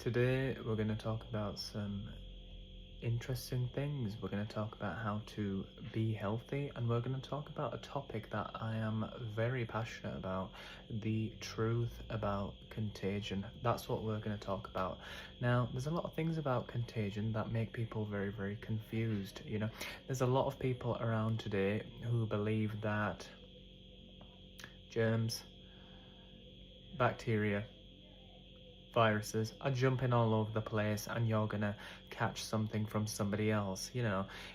Today we're going to talk about some interesting things. We're going to talk about how to be healthy, and we're going to talk about a topic that I am very passionate about, the truth about contagion. That's what we're going to talk about. Now, there's a lot of things about contagion that make people very confused. There's a lot of people around today who believe that germs, bacteria, viruses are jumping all over the place and you're gonna catch something from somebody else.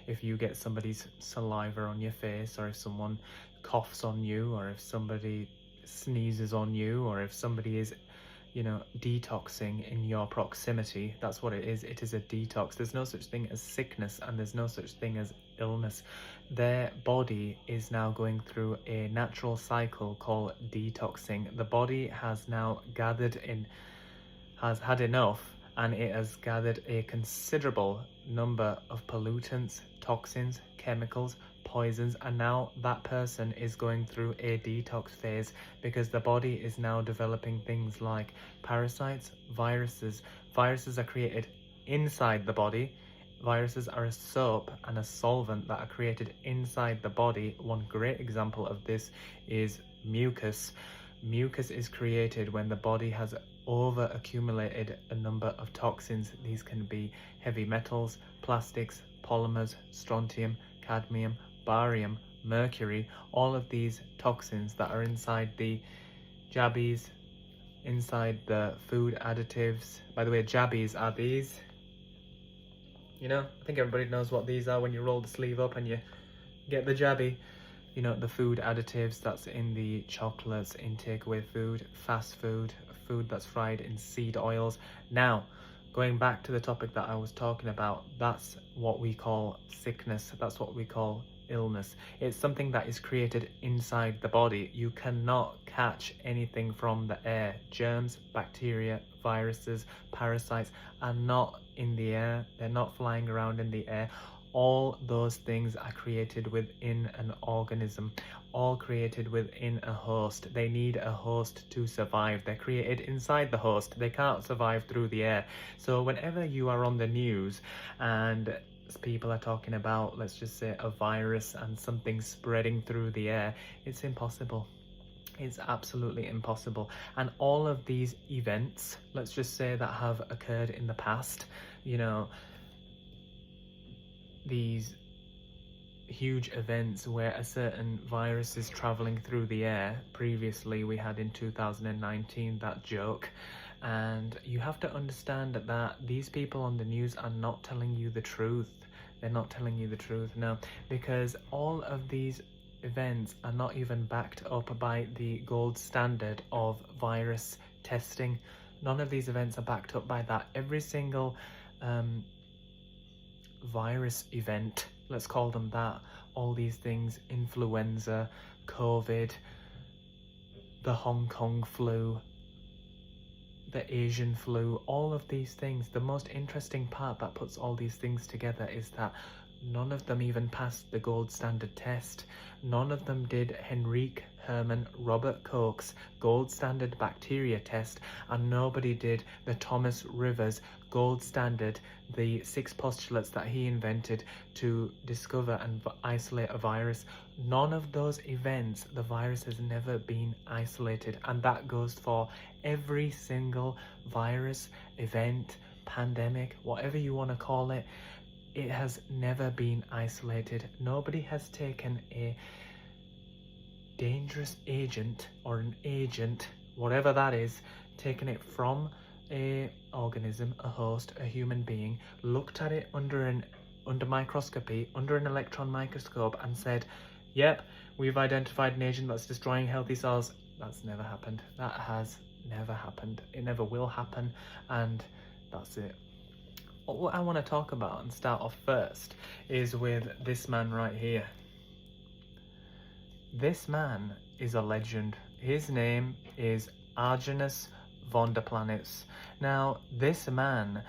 If you get somebody's saliva on your face, or if someone coughs on you, or if somebody sneezes on you, or if somebody is detoxing in your proximity, that's what it is. It is a detox. There's no such thing as sickness, and there's no such thing as illness. Their body is now going through a natural cycle called detoxing. The body has now has had enough, and it has gathered a considerable number of pollutants, toxins, chemicals, poisons, and now that person is going through a detox phase because the body is now developing things like parasites, viruses. Viruses are created inside the body. Viruses are a soap and a solvent that are created inside the body. One great example of this is mucus. Mucus is created when the body has over accumulated a number of toxins. These can be heavy metals, plastics, polymers, strontium, cadmium, barium, mercury, all of these toxins that are inside the jabbies, inside the food additives. By the way, jabbies are these. I think everybody knows what these are when you roll the sleeve up and you get the jabby. The food additives that's in the chocolates, in takeaway food, fast food, food that's fried in seed oils. Now, going back to the topic that I was talking about, that's what we call sickness. That's what we call illness. It's something that is created inside the body. You cannot catch anything from the air. Germs, bacteria, viruses, parasites are not in the air. They're not flying around in the air. All those things are created within an organism, all created within a host. They need a host to survive. They're created inside the host. They can't survive through the air. So whenever you are on the news and people are talking about, let's just say, a virus and something spreading through the air, it's impossible. It's absolutely impossible. And all of these events, let's just say, that have occurred in the past, these huge events where a certain virus is traveling through the air. Previously, we had in 2019 that joke, and you have to understand that these people on the news are not telling you the truth. They're not telling you the truth, no, because all of these events are not even backed up by the gold standard of virus testing. None of these events are backed up by that. Every single virus event, let's call them that, all these things, influenza, COVID, the Hong Kong flu, the Asian flu, all of these things, the most interesting part that puts all these things together is that none of them even passed the gold standard test. None of them did Henrik Herman Robert Koch's gold standard bacteria test, and nobody did the Thomas Rivers gold standard, the 6 postulates that he invented to discover and isolate a virus. None of those events, the virus has never been isolated, and that goes for every single virus, event, pandemic, whatever you want to call it. It has never been isolated. Nobody has taken a dangerous agent or an agent, whatever that is, taken it from a organism, a host, a human being, looked at it under microscopy, under an electron microscope, and said, yep, we've identified an agent that's destroying healthy cells. That's never happened. That has never happened. It never will happen, and that's it. What I want to talk about and start off first is with this man right here. This man is a legend. His name is Aajonus Vaunderplanitz. Now, this man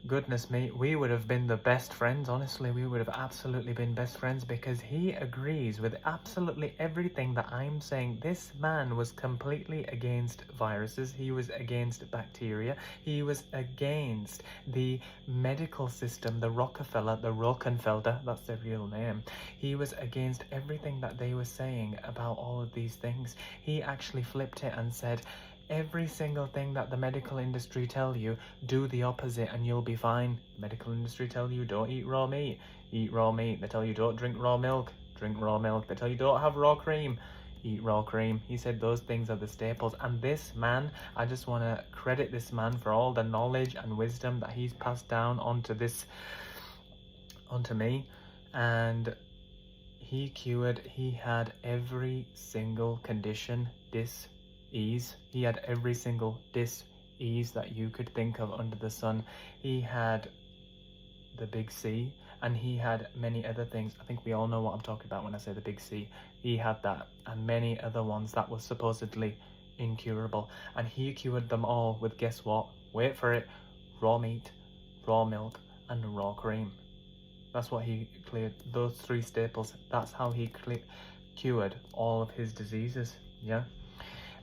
Goodness me, we would have been the best friends, honestly. We would have absolutely been best friends, because he agrees with absolutely everything that I'm saying. This man was completely against viruses. He was against bacteria. He was against the medical system, the Rockefeller, that's their real name. He was against everything that they were saying about all of these things. He actually flipped it and said, every single thing that the medical industry tell you, do the opposite and you'll be fine. The medical industry tell you don't eat raw meat, eat raw meat. They tell you don't drink raw milk, drink raw milk. They tell you don't have raw cream, eat raw cream. He said those things are the staples. And this man, I just want to credit this man for all the knowledge and wisdom that he's passed down onto me. And he had every single condition, dis-ease. He had every single dis-ease that you could think of under the sun. He had the big C, and he had many other things. I think we all know what I'm talking about when I say the big C. He had that and many other ones that were supposedly incurable, and he cured them all with, guess what? Wait for it, raw meat, raw milk, and raw cream. That's what he cleared, those three staples. That's how he cured all of his diseases, yeah?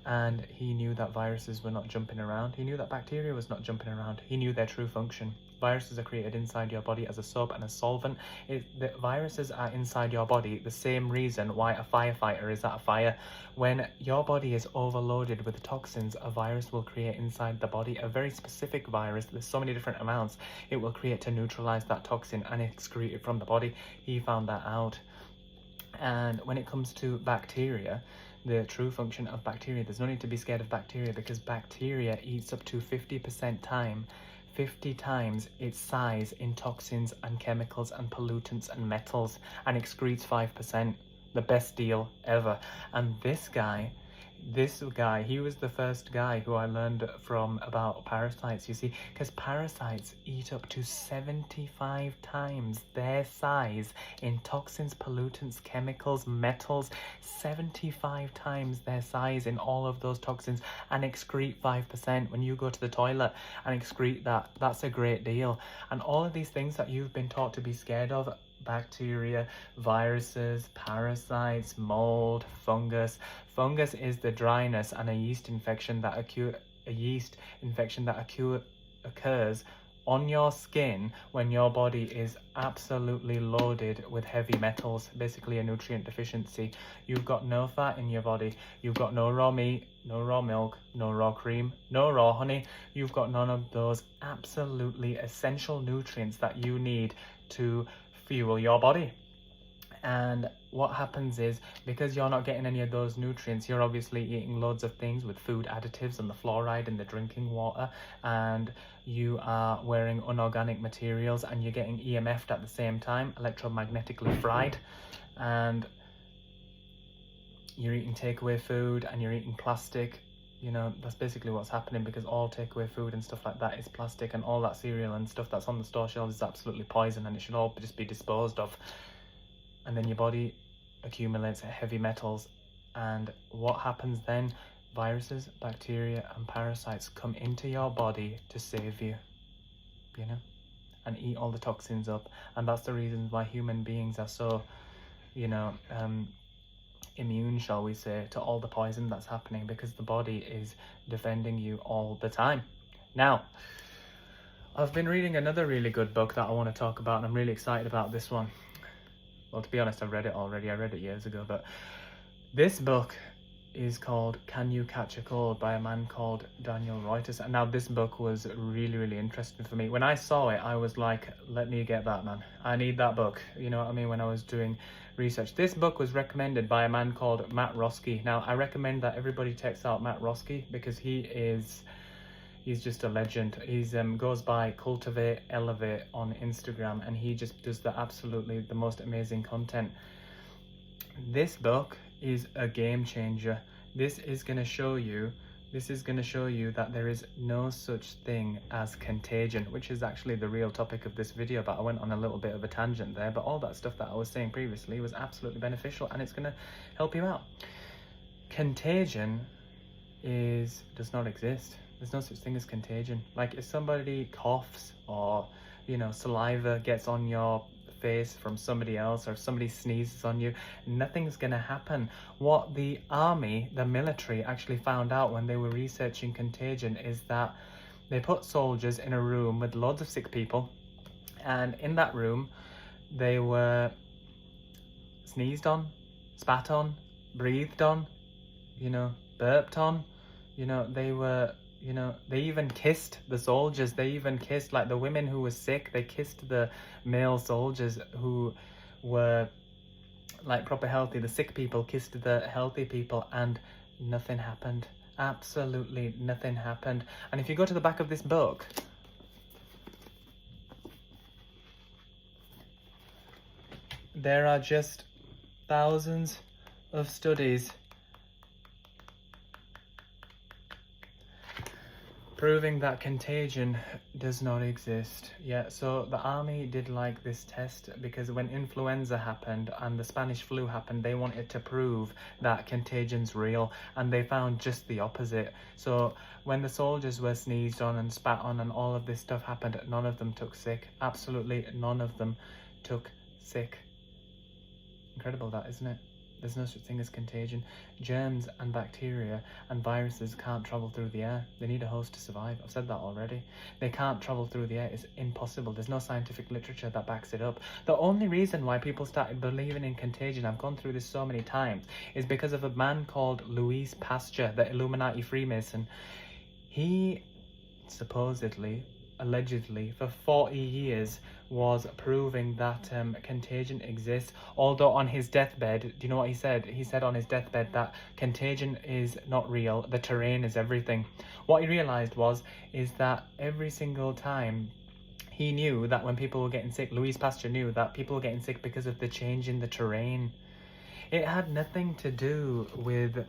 And he knew that viruses were not jumping around. He knew that bacteria was not jumping around. He knew their true function. Viruses are created inside your body as a sub and a solvent. The viruses are inside your body, the same reason why a firefighter is at a fire. When your body is overloaded with toxins, a virus will create inside the body, a very specific virus. There's so many different amounts it will create to neutralize that toxin and excrete it from the body. He found that out. And when it comes to bacteria, the true function of bacteria, there's no need to be scared of bacteria, because bacteria eats up to 50 times its size in toxins and chemicals and pollutants and metals, and excretes 5%. The best deal ever. And this guy, he was the first guy who I learned from about parasites, you see, because parasites eat up to 75 times their size in toxins, pollutants, chemicals, metals, 75 times their size in all of those toxins, and excrete 5%. When you go to the toilet and excrete that, that's a great deal. And all of these things that you've been taught to be scared of, bacteria, viruses, parasites, mold, fungus. Fungus is the dryness and a yeast infection that occurs on your skin when your body is absolutely loaded with heavy metals, basically a nutrient deficiency. You've got no fat in your body, you've got no raw meat, no raw milk, no raw cream, no raw honey. You've got none of those absolutely essential nutrients that you need to fuel your body. And what happens is, because you're not getting any of those nutrients, you're obviously eating loads of things with food additives and the fluoride in the drinking water, and you are wearing unorganic materials, and you're getting EMF'd at the same time, electromagnetically fried, and you're eating takeaway food and you're eating plastic. You know, that's basically what's happening, because all takeaway food and stuff like that is plastic, and all that cereal and stuff that's on the store shelves is absolutely poison, and it should all just be disposed of. And then your body accumulates heavy metals, and what happens then? Viruses, bacteria, and parasites come into your body to save you, you know, and eat all the toxins up. And that's the reason why human beings are so, you know, immune, shall we say, to all the poison that's happening, because the body is defending you all the time. Now, I've been reading another really good book that I want to talk about, and I'm really excited about this one. Well, to be honest, I've read it already. I read it years ago, but this book is called Can You Catch a Cold by a man called Daniel Reuters. And now this book was really, really interesting for me. When I saw it, I was like, let me get that, man. I need that book. You know what I mean? When I was doing research. This book was recommended by a man called Matt Roski. Now, I recommend that everybody checks out Matt Roski, because he's just a legend. He's goes by Cultivate Elevate on Instagram, and he just does the most amazing content. This book is a game changer. This is going to show you that there is no such thing as contagion, which is actually the real topic of this video, but I went on a little bit of a tangent there. But all that stuff that I was saying previously was absolutely beneficial, and it's going to help you out. Contagion does not exist. there's no such thing as contagion. Like if somebody coughs or, you know, saliva gets on your face from somebody else, or if somebody sneezes on you, nothing's gonna happen. What the army, the military, actually found out when they were researching contagion is that they put soldiers in a room with loads of sick people, and in that room they were sneezed on, spat on, breathed on, you know, burped on, you know, they were, you know, they even kissed the soldiers. They even kissed, like the women who were sick, they kissed the male soldiers who were like proper healthy. The sick people kissed the healthy people, and nothing happened. Absolutely nothing happened. And if you go to the back of this book, there are just thousands of studies proving that contagion does not exist. Yeah, so the army did like this test because when influenza happened and the Spanish flu happened, they wanted to prove that contagion's real, and they found just the opposite. So when the soldiers were sneezed on and spat on and all of this stuff happened, none of them took sick. Absolutely none of them took sick. Incredible that, isn't it? There's no such thing as contagion. Germs and bacteria and viruses can't travel through the air. They need a host to survive. I've said that already. They can't travel through the air. It's impossible. There's no scientific literature that backs it up. The only reason why people started believing in contagion, I've gone through this so many times, is because of a man called Louis Pasteur, the Illuminati Freemason. He supposedly, allegedly, for 40 years was proving that contagion exists, although on his deathbed, do you know what he said? He said on his deathbed that contagion is not real, the terrain is everything. What he realized is that every single time he knew that when people were getting sick, Louis Pasteur knew that people were getting sick because of the change in the terrain. It had nothing to do with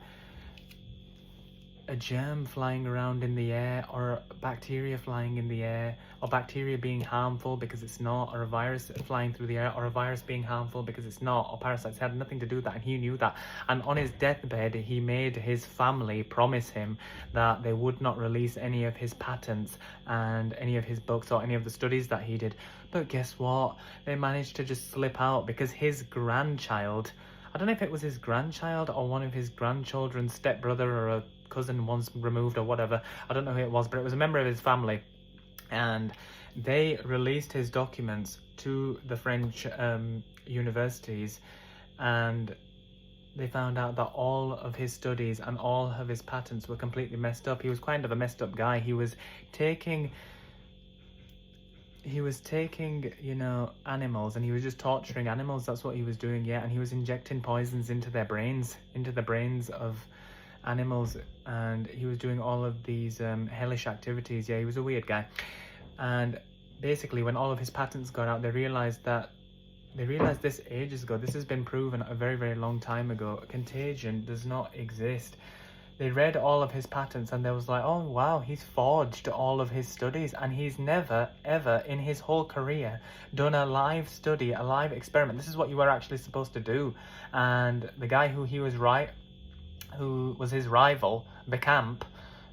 a germ flying around in the air, or bacteria flying in the air, or bacteria being harmful because it's not, or a virus flying through the air, or a virus being harmful because it's not, or parasites. It had nothing to do with that, and he knew that. And on his deathbed, he made his family promise him that they would not release any of his patents and any of his books or any of the studies that he did. But guess what? They managed to just slip out because his grandchild, I don't know if it was his grandchild or one of his grandchildren's stepbrother or a cousin once removed or whatever, I don't know who it was, but it was a member of his family, and they released his documents to the French universities, and they found out that all of his studies and all of his patents were completely messed up. He was kind of a messed up guy. He was taking, you know, animals, and he was just torturing animals. That's what he was doing, yeah. And he was injecting poisons into their brains, into the brains of animals, and he was doing all of these hellish activities. Yeah, he was a weird guy. And basically, when all of his patents got out, they realized this ages ago. This has been proven a very, very long time ago. Contagion does not exist. They read all of his patents and they was like, oh wow, he's forged all of his studies, and he's never ever in his whole career done a live study, a live experiment. This is what you were actually supposed to do. And the guy who was his rival, Becamp,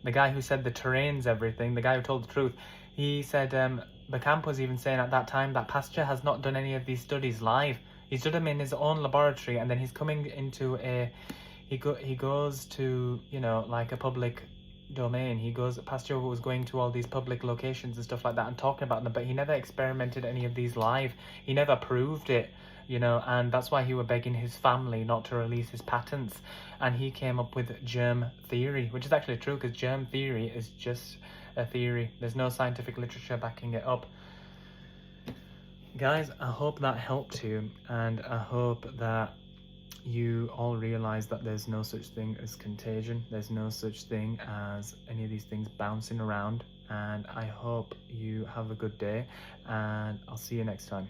the guy who said the terrain's everything, the guy who told the truth, he said Becamp was even saying at that time that Pasteur has not done any of these studies live. He's done them in his own laboratory, and then he's coming into he goes to, you know, like a public domain. Pasteur was going to all these public locations and stuff like that and talking about them, but he never experimented any of these live. He never proved it, you know, and that's why he was begging his family not to release his patents. And he came up with germ theory, which is actually true, because germ theory is just a theory. There's no scientific literature backing it up. Guys, I hope that helped you, and I hope that you all realize that there's no such thing as contagion. There's no such thing as any of these things bouncing around, and I hope you have a good day, and I'll see you next time.